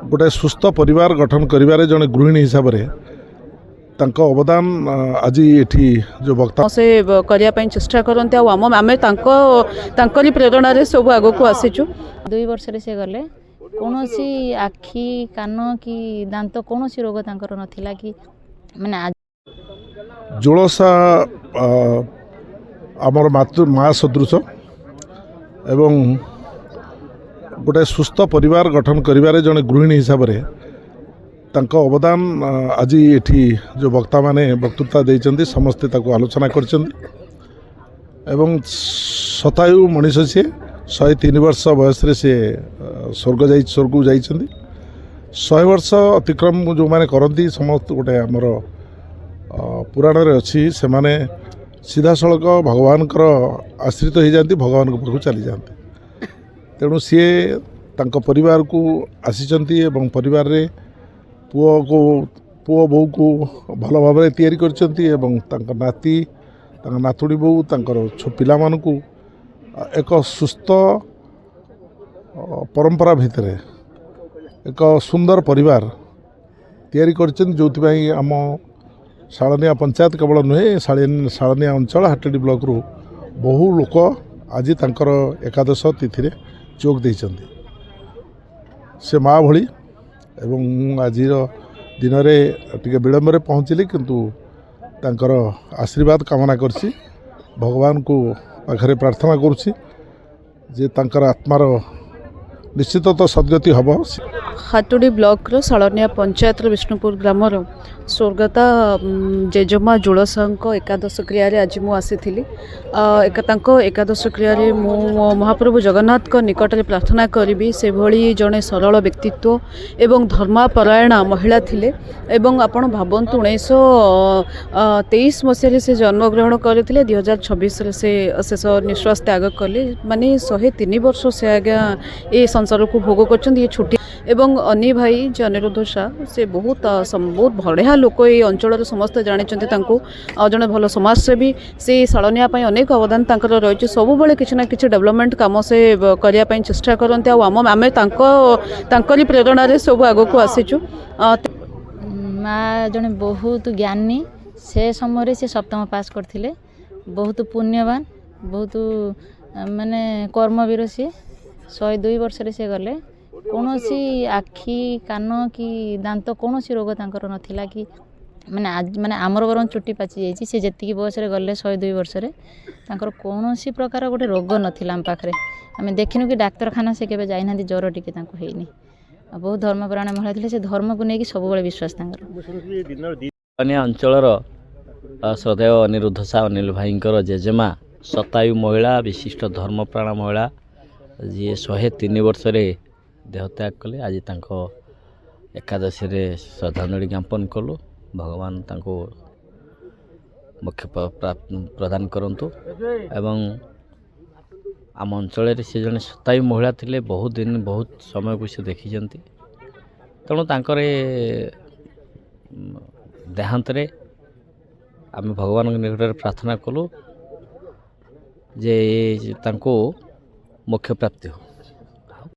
गोटे सुस्थ परिवार गठन करिबारे जने गृहिणी हिसाब से तांको अवदान आज एठी जो वक्ता से करिया पई चेष्टा करते आम तांकरी प्रेरणा रे सब आगो को आसीचु 2 वर्ष रे से गले कोनोसी आखी कान कि दांत कोनोसी रोग तांकर नथिला कि माने जुलसा आमर माँ सदृश एवं गोटे सुस्थ परिवार गठन करिबारे जने गृहिणी हिसाब से तांको अवदान आज एठी जो वक्ता माने वक्तृता देइचंदी समस्ते ताको आलोचना करचंदी एवं शतायु मनीष से 103 वर्ष बयस रे से स्वर्ग जाइचंदी 100 वर्ष अतिक्रम जो माने करंती समस्त गोटे आमर पुराण रे अछि से माने सीधा सड़क भगवान आश्रित हो जाती भगवान पाखु चली जाते तेणु सी तांको परिवार को आसीचंती एवं परिवार रे पुओ बो को भल भाव तैयारी करचंती एवं तांको नाती तांको नातुड़ी बो तांकर पिला मानकु एक सुस्थ परंपरा भितर एक सुंदर परिवार तैयारी करचंती जोथि आम शालनिया पंचायत केवल नुहे शालनिया अंचल हाटेडी ब्लॉक रु बहु लोक आज तांकर एकादश तिथि रे जोग देइचंती से माँ भली एवं आज दिन में टे विलम्ब पहुँचली किंतु तांकर आशीर्वाद कामना करछि भगवान को पाखरे प्रार्थना करुछि जे तांकर आत्मार निश्चित तो सद्गति हम हाटोडी ब्लॉक रो सालनिया पंचायत विष्णुपुर ग्रामर स्वर्गता जेजमा जुलसा एकादश क्रिया रे आज मु आसीथिली एकादश क्रिया रे मु महाप्रभु जगन्नाथ को निकट रे प्रार्थना करी से भली जड़े सरल व्यक्तित्व एवं धर्मापरायण महिला थिले एवं आपण भावंतु 1923 मसीह से जन्मग्रहण करते 2026 रे से शेष निश्वास त्याग कले माने 103 वर्ष से आज्ञा ये संसार को भोग कर छुट्टी एवं अनी भाई जे अनिरुद्ध शाह से बहुत बढ़िया लोक ये अंचल समस्त जानी जड़े भल समाजसेवी से शालनिया अनेक अवदान रही सब बेले किसी ना किसी डेवलपमेंट कम से करने चेष्टा करते आम तांकरी प्रेरणा रे सब आगो को आसीचु माँ जड़े बहुत ज्ञानी से समय से सप्तम पास करथिले बहुत पुण्यवान बहुत माने कर्मवीर सी 102 वर्ष रे से गले कोनोसी आखी कान कि दांत कोनोसी रोग तांकर नथिला कि माने आमर बरं चुट्टी पाची जाइए से जी बयस गले 102 वर्ष तांकर कोनोसी प्रकार गोटे रोग नथिला आम पाखरे आम देखिनु कि डाक्तरखाना से केबे जाइना ज्वर टिके तांको हेइनी बहुत धर्मपरायण महिला थिले से धर्म को लेकिन सब बेले विश्वास तांकर अंचलर श्रद्धेय अनिरुद्ध शाह अनिल भाईंकर जेजेमा शतायु महिला विशिष्ट धर्मप्राण महिला जी 103 वर्ष देहत्याग कले आज तांको एकादशी रे श्रद्धांजलि ज्ञापन कलु भगवान तांको मुख्य प्रदान करंतु एवं आम अंचल से जने शतायु महिला थिले बहुत दिन बहुत समय को से देखिजंती तेणु तांकर देहांत रे आम भगवान निकट प्रार्थना कलु जे तांको मोक्ष प्राप्ति हो।